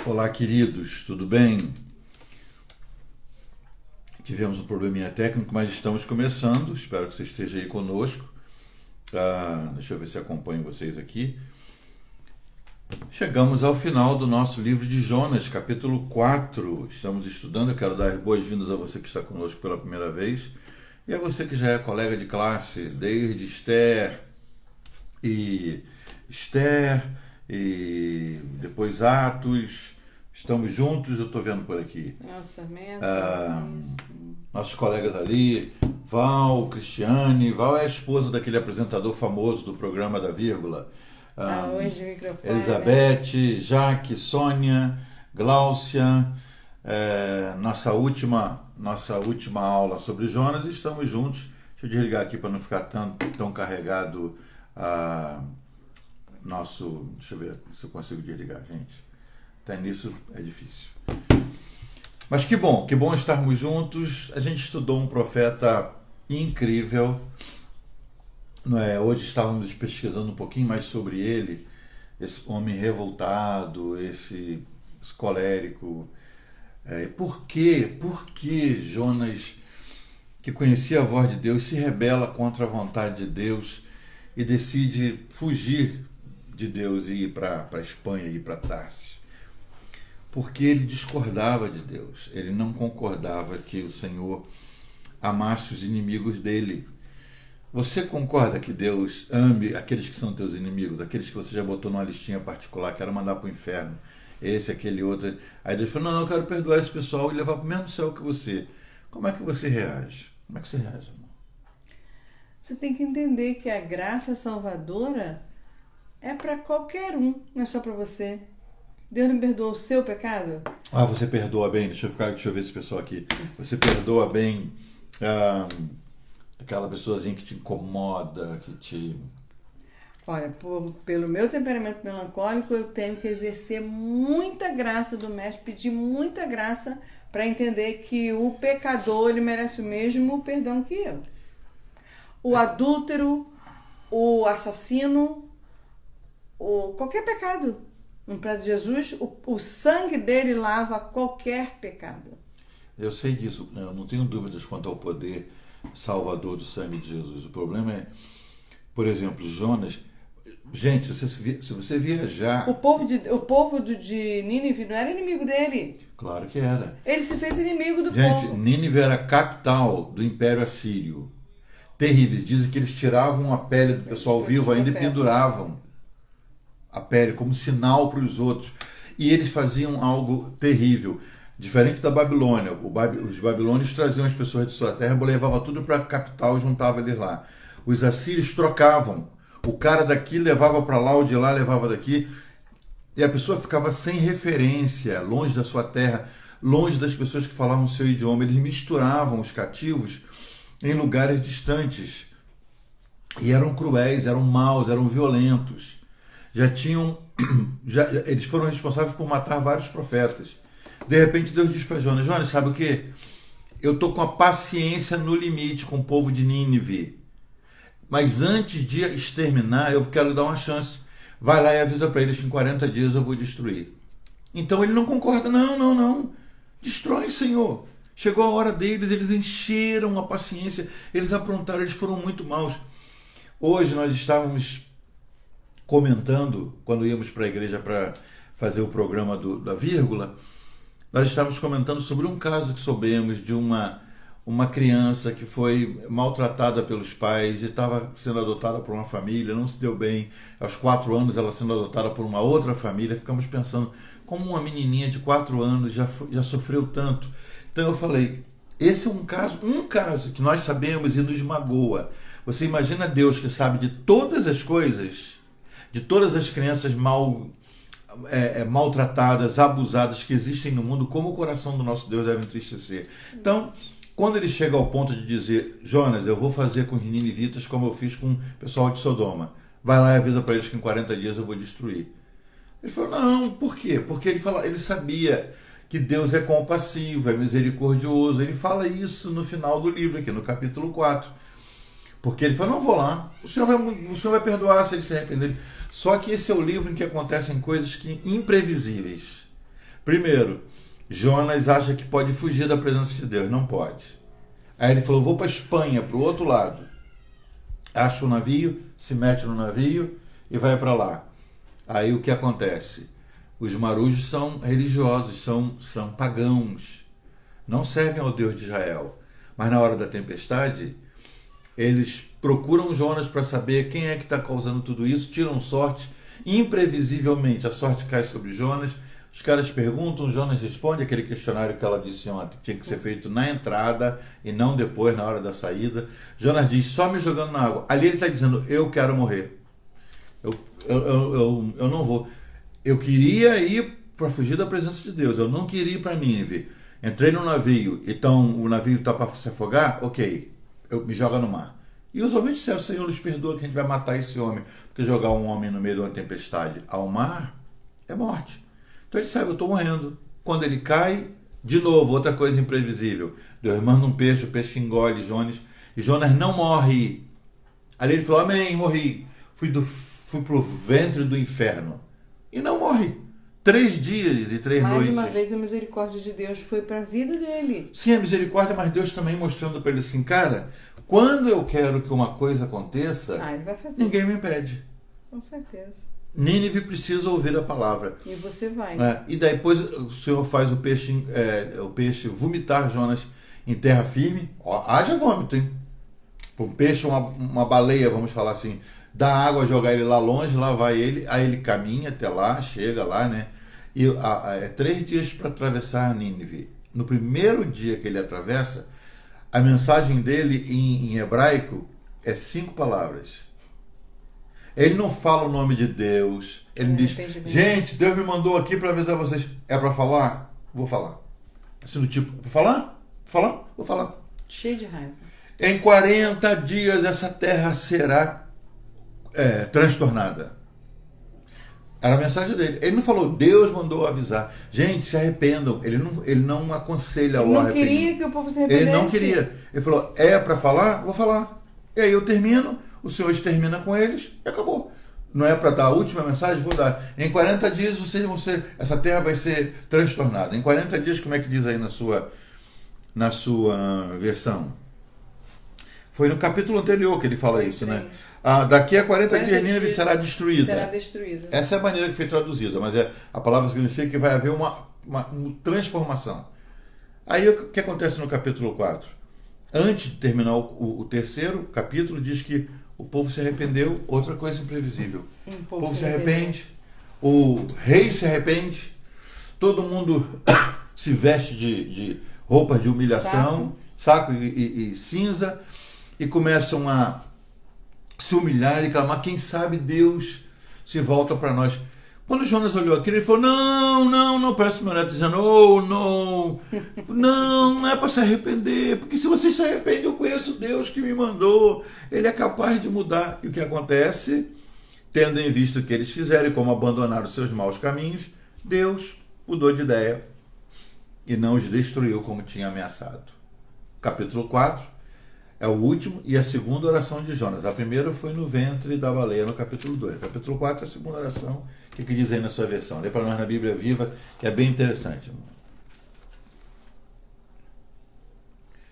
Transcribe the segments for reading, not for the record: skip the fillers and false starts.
Olá, queridos, tudo bem? Tivemos um probleminha técnico, mas estamos começando. Espero que você esteja aí conosco. Deixa eu ver se acompanho vocês aqui. Chegamos ao final do nosso livro de Jonas, capítulo 4. Estamos estudando. Eu quero dar as boas-vindas a você que está conosco pela primeira vez e a você que já é colega de classe desde Esther e depois Atos. Estamos juntos, eu estou vendo por aqui. Nossos colegas ali, Val, Cristiane. Val é a esposa daquele apresentador famoso do programa da Vírgula. Hoje o microfone. Elizabeth, Jaque, Sônia, Gláucia. Nossa última aula sobre Jonas. Estamos juntos. Deixa eu desligar aqui para não ficar tão carregado nosso... Deixa eu ver se eu consigo desligar, gente. Até nisso é difícil. Mas que bom estarmos juntos. A gente estudou um profeta incrível. Hoje estávamos pesquisando um pouquinho mais sobre ele, esse homem revoltado, esse colérico. Por que Jonas, que conhecia a voz de Deus, se rebela contra a vontade de Deus e decide fugir de Deus e ir para a Espanha, ir para Tarsis? Porque ele discordava de Deus, ele não concordava que o Senhor amasse os inimigos dele. Você concorda que Deus ame aqueles que são teus inimigos, aqueles que você já botou numa listinha particular, quero mandar para o inferno, esse, aquele outro? Aí Deus falou, não, eu quero perdoar esse pessoal e levar para o mesmo céu que você. Como é que você reage? Como é que você reage, irmão? Você tem que entender que a graça salvadora é para qualquer um, não é só para você. Deus não perdoou o seu pecado? Você perdoa bem, deixa eu ver esse pessoal aqui. Você perdoa bem aquela pessoazinha que te incomoda, que te... Olha, pelo meu temperamento melancólico, eu tenho que exercer muita graça do mestre, pedir muita graça para entender que o pecador ele merece o mesmo perdão que eu. O adúltero, o assassino, qualquer pecado. No prato de Jesus, o sangue dele lava qualquer pecado. Eu sei disso, eu não tenho dúvidas quanto ao poder salvador do sangue de Jesus. O problema é, por exemplo, Jonas. Gente, se você viajar... O povo de Nínive não era inimigo dele. Claro que era. Ele se fez inimigo do povo. Gente, Nínive era a capital do Império Assírio. Terrível. Dizem que eles tiravam a pele do pessoal vivo ainda e penduravam a pele como sinal para os outros. E eles faziam algo terrível. Diferente da Babilônia. Os babilônios traziam as pessoas de sua terra, levavam tudo para a capital e juntavam eles lá. Os assírios trocavam. O cara daqui levava para lá, o de lá levava daqui. E a pessoa ficava sem referência, longe da sua terra, longe das pessoas que falavam o seu idioma. Eles misturavam os cativos em lugares distantes. E eram cruéis, eram maus, eram violentos. Eles foram responsáveis por matar vários profetas. De repente Deus diz para Jonas, sabe o que? Eu estou com a paciência no limite com o povo de Nínive. Mas antes de exterminar, eu quero dar uma chance. Vai lá e avisa para eles que em 40 dias eu vou destruir. Então ele não concorda, não. Destrói, Senhor. Chegou a hora deles, eles encheram a paciência, eles aprontaram, eles foram muito maus. Hoje nós estávamos comentando, quando íamos para a igreja para fazer o programa da Vírgula, nós estávamos comentando sobre um caso que soubemos de uma criança que foi maltratada pelos pais e estava sendo adotada por uma família, não se deu bem. Aos 4 anos ela sendo adotada por uma outra família. Ficamos pensando, como uma menininha de 4 anos já sofreu tanto. Então eu falei, esse é um caso que nós sabemos e nos magoa. Você imagina Deus que sabe de todas as coisas, de todas as crianças maltratadas, abusadas que existem no mundo, como o coração do nosso Deus deve entristecer. Então, quando ele chega ao ponto de dizer, Jonas, eu vou fazer com os ninivitas como eu fiz com o pessoal de Sodoma. Vai lá e avisa para eles que em 40 dias eu vou destruir. Ele falou, não, por quê? Porque ele sabia que Deus é compassivo, é misericordioso. Ele fala isso no final do livro, aqui no capítulo 4. Porque ele falou, não vou lá, o senhor vai perdoar se ele se arrepender. Só que esse é o livro em que acontecem coisas imprevisíveis. Primeiro, Jonas acha que pode fugir da presença de Deus. Não pode. Aí ele falou, vou para a Espanha, para o outro lado. Acha um navio, se mete no navio e vai para lá. Aí o que acontece? Os marujos são religiosos, são pagãos. Não servem ao Deus de Israel. Mas na hora da tempestade, eles procuram Jonas para saber quem é que está causando tudo isso, tiram sorte. Imprevisivelmente, a sorte cai sobre Jonas. Os caras perguntam, Jonas responde aquele questionário que ela disse ontem, que tinha que ser feito na entrada e não depois, na hora da saída. Jonas diz, só me jogando na água. Ali ele está dizendo, eu quero morrer. Eu não vou. Eu queria ir para fugir da presença de Deus. Eu não queria ir para Nínive. Entrei no navio, então o navio está para se afogar? Ok, eu me joga no mar. E os homens disseram, Senhor, nos perdoa que a gente vai matar esse homem. Porque jogar um homem no meio de uma tempestade ao mar é morte. Então ele sabe, eu estou morrendo. Quando ele cai, de novo, outra coisa imprevisível. Deus manda um peixe, o peixe engole Jonas. E Jonas não morre. Ali ele falou, amém, morri. Fui para o ventre do inferno. E não morre. 3 dias e 3 noites. Mais uma vez a misericórdia de Deus foi para a vida dele. Sim, a misericórdia, mas Deus também mostrando para ele assim, cara, quando eu quero que uma coisa aconteça, ele vai fazer. Ninguém me impede. Com certeza. Nínive precisa ouvir a palavra. E você vai. E daí depois o Senhor faz o peixe vomitar Jonas em terra firme. Haja vômito, hein? Um peixe, uma baleia, vamos falar assim, dá água, jogar ele lá longe, lá vai ele, aí ele caminha até lá, chega lá, né? E 3 dias para atravessar Nínive. No primeiro dia que ele atravessa, a mensagem dele em hebraico é 5 palavras. Ele não fala o nome de Deus. Ele diz, gente, Deus me mandou aqui para avisar vocês. É para falar? Vou falar. Assim do tipo, para falar? Falar? Vou falar. Cheio de raiva. Em 40 dias essa terra será transtornada. Era a mensagem dele. Ele não falou, Deus mandou avisar. Gente, se arrependam. Ele não aconselha o arrependimento. Ele não queria que o povo se arrependesse. Ele não queria. Ele falou, é para falar? Vou falar. E aí eu termino, o Senhor extermina com eles e acabou. Não é para dar a última mensagem? Vou dar. Em 40 dias essa terra vai ser transtornada. Em 40 dias, como é que diz aí na sua versão? Foi no capítulo anterior que ele fala isso, né? Daqui a 40 dias Nínive será destruída. Será destruída. Essa é a maneira que foi traduzida, mas a palavra significa que vai haver uma transformação. Aí o que acontece no capítulo 4? Antes de terminar o terceiro capítulo, diz que o povo se arrependeu, outra coisa imprevisível. O povo se arrepende, o rei se arrepende, todo mundo se veste de roupas de humilhação, saco e cinza, e começam a se humilhar e clamar, quem sabe Deus se volta para nós. Quando Jonas olhou aquilo, ele falou, não, parece o meu neto dizendo, não é para se arrepender, porque se você se arrepende, eu conheço Deus que me mandou, Ele é capaz de mudar. E o que acontece? Tendo em vista o que eles fizeram e como abandonaram seus maus caminhos, Deus mudou de ideia e não os destruiu como tinha ameaçado. Capítulo 4 é o último e a segunda oração de Jonas. A primeira foi no ventre da baleia, no capítulo 2. Capítulo 4 é a segunda oração. O que diz aí na sua versão? Lê para nós na Bíblia Viva, que é bem interessante.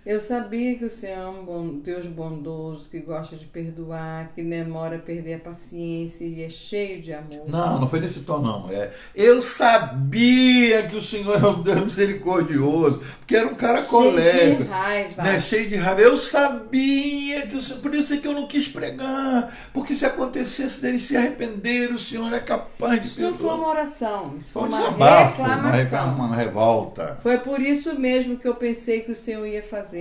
Eu sabia que o Senhor é um Deus bondoso, que gosta de perdoar, que demora a perder a paciência e é cheio de amor. Não foi nesse tom, não. Eu sabia que o Senhor é um Deus misericordioso, porque era um cara colérico. Cheio de raiva. Né? Cheio de raiva. Eu sabia que o Senhor... Por isso é que eu não quis pregar, porque se acontecesse dele se arrepender, o Senhor é capaz de perdoar. Isso não foi uma oração, isso foi uma desabafo, reclamação. Uma revolta. Foi por isso mesmo que eu pensei que o Senhor ia fazer.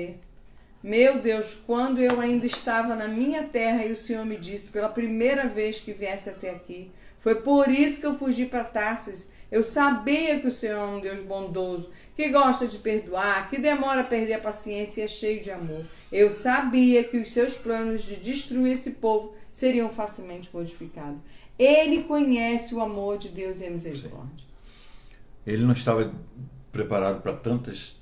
Meu Deus, quando eu ainda estava na minha terra e o Senhor me disse pela primeira vez que viesse até aqui, foi por isso que eu fugi para Tarsis. Eu sabia que o Senhor é um Deus bondoso, que gosta de perdoar, que demora a perder a paciência e é cheio de amor. Eu sabia que os seus planos de destruir esse povo seriam facilmente modificados. Ele conhece o amor de Deus e a misericórdia. Ele não estava preparado para tantas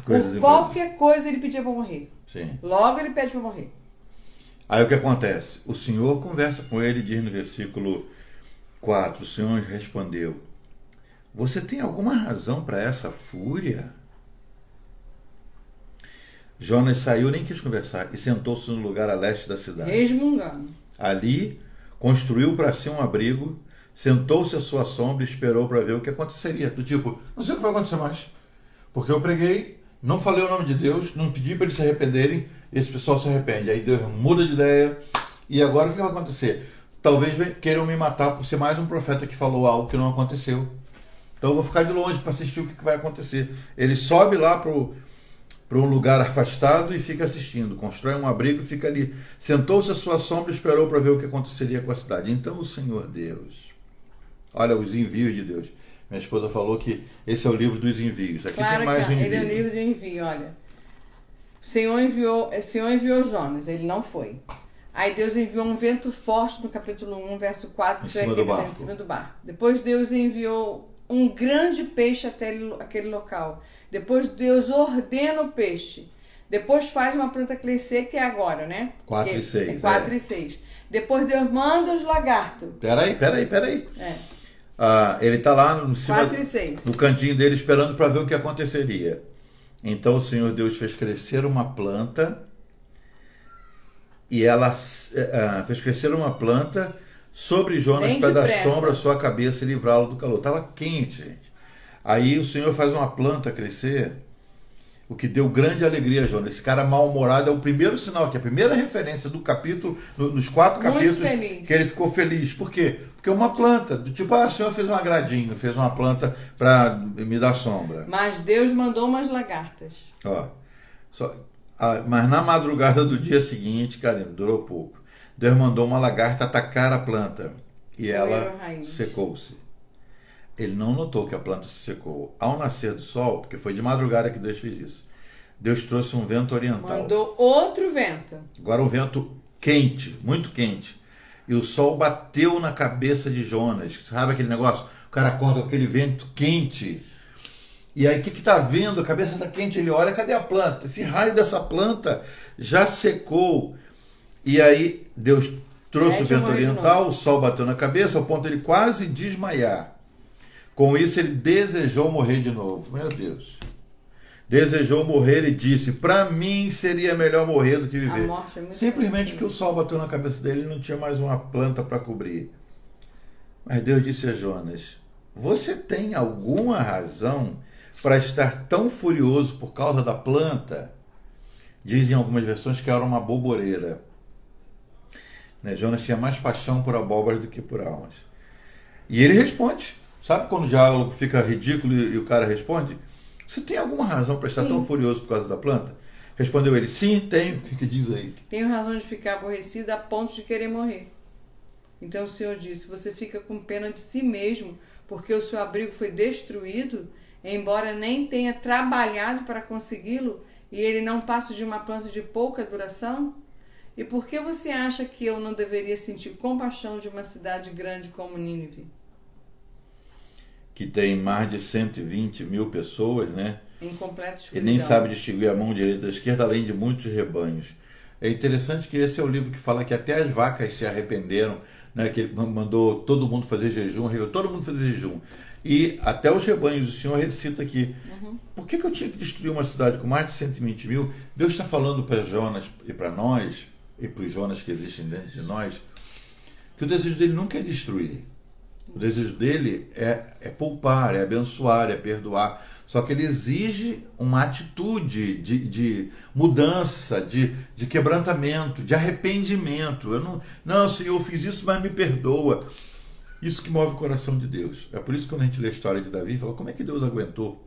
por qualquer coisa ele pedia para morrer. Sim. Logo ele pede para morrer. Aí o que acontece? O Senhor conversa com ele e diz no versículo 4, o Senhor respondeu, você tem alguma razão para essa fúria? Jonas saiu, nem quis conversar, e sentou-se no lugar a leste da cidade. Resmungando. Ali, construiu para si um abrigo, sentou-se à sua sombra e esperou para ver o que aconteceria. Do tipo, não sei o que vai acontecer mais. Porque eu preguei, não falei o nome de Deus, não pedi para eles se arrependerem, esse pessoal se arrepende. Aí Deus muda de ideia, e agora o que vai acontecer? Talvez queiram me matar por ser mais um profeta que falou algo que não aconteceu. Então eu vou ficar de longe para assistir o que vai acontecer. Ele sobe lá para um lugar afastado e fica assistindo. Constrói um abrigo e fica ali. Sentou-se à sua sombra e esperou para ver o que aconteceria com a cidade. Então o Senhor Deus... Olha os envios de Deus. Minha esposa falou que esse é o livro dos envios. Aqui claro, tem mais um envio. Ele é o livro de envio, olha. O Senhor enviou Jonas, ele não foi. Aí Deus enviou um vento forte no capítulo 1, verso 4, em cima do barco. Depois Deus enviou um grande peixe até aquele local. Depois Deus ordena o peixe. Depois faz uma planta crescer, que é agora, né? 4 e 6. 4 e 6. Depois Deus manda os lagartos. Peraí. Ele está lá em cima, 4 e 6. no cantinho dele, esperando para ver o que aconteceria. Então o Senhor Deus fez crescer uma planta, e ela fez crescer uma planta sobre Jonas para dar sombra à sua cabeça e livrá-lo do calor. Estava quente, gente. Aí o Senhor faz uma planta crescer, o que deu grande alegria a Jonas. Esse cara mal-humorado é o primeiro sinal, que é a primeira referência do capítulo, nos 4 capítulos, que ele ficou feliz. Por quê? Porque uma planta, do tipo, o Senhor fez um agradinho, fez uma planta para me dar sombra. Mas Deus mandou umas lagartas. Mas na madrugada do dia seguinte, Karina, durou pouco, Deus mandou uma lagarta atacar a planta e ela secou-se. Ele não notou que a planta se secou. Ao nascer do sol, porque foi de madrugada que Deus fez isso, Deus trouxe um vento oriental. Mandou outro vento. Agora um vento quente, muito quente. E o sol bateu na cabeça de Jonas. Sabe aquele negócio? O cara acorda com aquele vento quente. E aí o que está vendo? A cabeça está quente. Ele olha, cadê a planta? Esse raio dessa planta já secou. E aí Deus trouxe o vento oriental, o sol bateu na cabeça, ao ponto de ele quase desmaiar. Com isso ele desejou morrer de novo. Meu Deus. Desejou morrer e disse, para mim seria melhor morrer do que viver. A morte é muito simplesmente porque o sol bateu na cabeça dele e não tinha mais uma planta para cobrir. Mas Deus disse a Jonas, você tem alguma razão para estar tão furioso por causa da planta? Dizem algumas versões que era uma boboreira. Jonas tinha mais paixão por abóboras do que por almas. E ele responde. Sabe quando o diálogo fica ridículo e o cara responde? Você tem alguma razão para estar tão furioso por causa da planta? Respondeu ele, sim, tenho. O que diz aí? Tenho razão de ficar aborrecido a ponto de querer morrer. Então o Senhor disse, você fica com pena de si mesmo, porque o seu abrigo foi destruído, embora nem tenha trabalhado para consegui-lo, e ele não passa de uma planta de pouca duração? E por que você acha que eu não deveria sentir compaixão de uma cidade grande como Nínive? Que tem mais de 120 mil pessoas, né? Em completa escuridão. E nem sabe distinguir a mão direita da esquerda, além de muitos rebanhos. É interessante que esse é o livro que fala que até as vacas se arrependeram, né? Que ele mandou todo mundo fazer jejum, todo mundo fazer jejum. E até os rebanhos, o Senhor recita aqui. Por que eu tinha que destruir uma cidade com mais de 120 mil? Deus está falando para Jonas e para nós, e para os Jonas que existem dentro de nós, que o desejo dele nunca é destruir. O desejo dele é poupar, é abençoar, é perdoar. Só que ele exige uma atitude de mudança, de quebrantamento, de arrependimento. Não, Senhor, eu fiz isso, mas me perdoa. Isso que move o coração de Deus. É por isso que quando a gente lê a história de Davi, fala, como é que Deus aguentou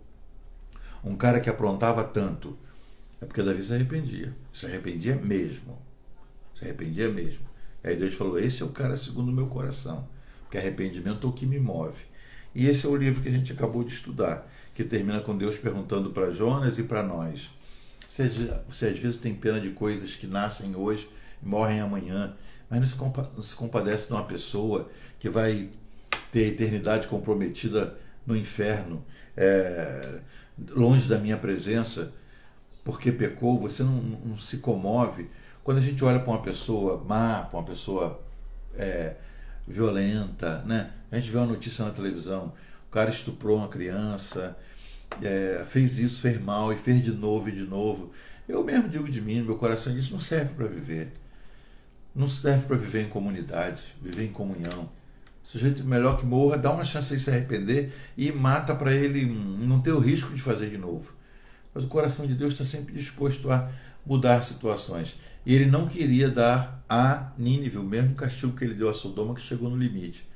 um cara que aprontava tanto? É porque Davi se arrependia. Se arrependia mesmo. Se arrependia mesmo. Aí Deus falou, esse é o cara segundo o meu coração. Porque arrependimento é o que me move. E esse é o livro que a gente acabou de estudar, que termina com Deus perguntando para Jonas e para nós. Você às vezes tem pena de coisas que nascem hoje e morrem amanhã, mas não se compadece de uma pessoa que vai ter a eternidade comprometida no inferno, longe da minha presença, porque pecou. Você não se comove. Quando a gente olha para uma pessoa má, para uma pessoa violenta, né? A gente vê uma notícia na televisão cara estuprou uma criança, fez isso, fez mal, e fez de novo e de novo. Eu mesmo digo de mim, meu coração diz, não serve para viver. Não serve para viver em comunidade, viver em comunhão. O sujeito melhor que morra, dá uma chance de se arrepender e mata para ele não ter o risco de fazer de novo. Mas o coração de Deus está sempre disposto a mudar situações. E ele não queria dar a Nínive o mesmo castigo que ele deu a Sodoma, que chegou no limite.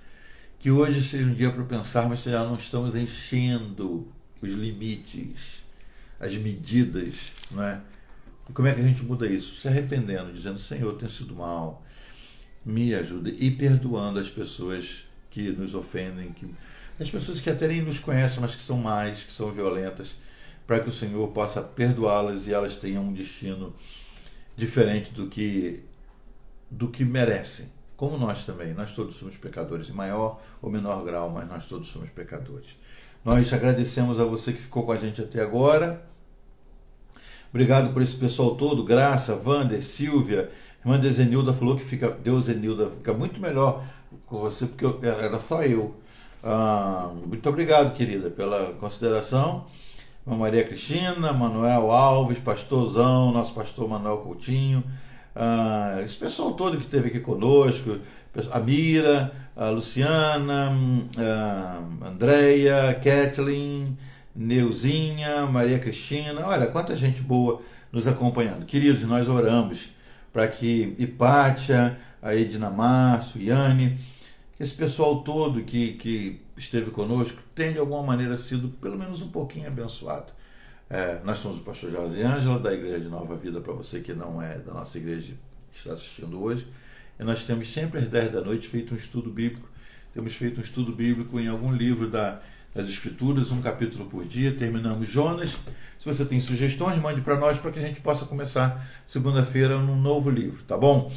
Que hoje seja um dia para pensarmos se já não estamos enchendo os limites, as medidas, não é? E como é que a gente muda isso? Se arrependendo, dizendo, Senhor, eu tenho sido mal, me ajuda, e perdoando as pessoas que nos ofendem, as pessoas que até nem nos conhecem, mas que são más, que são violentas, para que o Senhor possa perdoá-las e elas tenham um destino diferente do que merecem. Como nós também, nós todos somos pecadores, em maior ou menor grau, mas nós todos somos pecadores. Nós agradecemos a você que ficou com a gente até agora. Obrigado por esse pessoal todo, Graça, Wander, Silvia, irmã Dezenilda falou que fica muito melhor com você, porque era só eu. Muito obrigado, querida, pela consideração. Maria Cristina, Manuel Alves, pastorzão, nosso pastor Manuel Coutinho, esse pessoal todo que esteve aqui conosco, a Mira, a Luciana, a Andréia, Kathleen, Neuzinha, Maria Cristina, olha quanta gente boa nos acompanhando. Queridos, nós oramos para que Hipátia, a Edna Márcio, Yane, esse pessoal todo que esteve conosco tenha de alguma maneira sido pelo menos um pouquinho abençoado. Nós somos o pastor Jorge Ângela, da Igreja de Nova Vida, para você que não é da nossa igreja que está assistindo hoje. E nós temos sempre às 10 da noite feito um estudo bíblico. Temos feito um estudo bíblico em algum livro das Escrituras, um capítulo por dia. Terminamos Jonas. Se você tem sugestões, mande para nós para que a gente possa começar segunda-feira num novo livro, tá bom?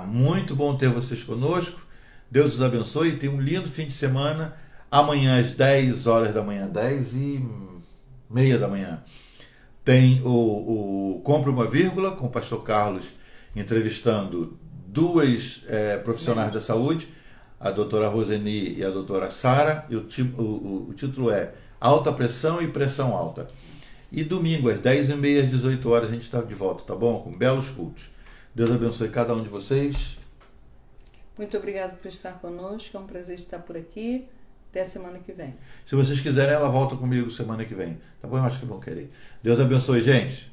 Muito bom ter vocês conosco. Deus os abençoe. Tenha um lindo fim de semana. Amanhã às 10 horas da manhã, 10:30 da manhã, tem o Compre uma Vírgula, com o pastor Carlos entrevistando duas profissionais da saúde, a doutora Roseni e a doutora Sara, e o título é Alta Pressão e Pressão Alta. E domingo, às 10:30, às 18 horas, a gente está de volta, tá bom? Com belos cultos. Deus abençoe cada um de vocês. Muito obrigado por estar conosco, é um prazer estar por aqui. Até semana que vem. Se vocês quiserem, ela volta comigo semana que vem. Tá bom? Eu acho que vão querer. Deus abençoe, gente.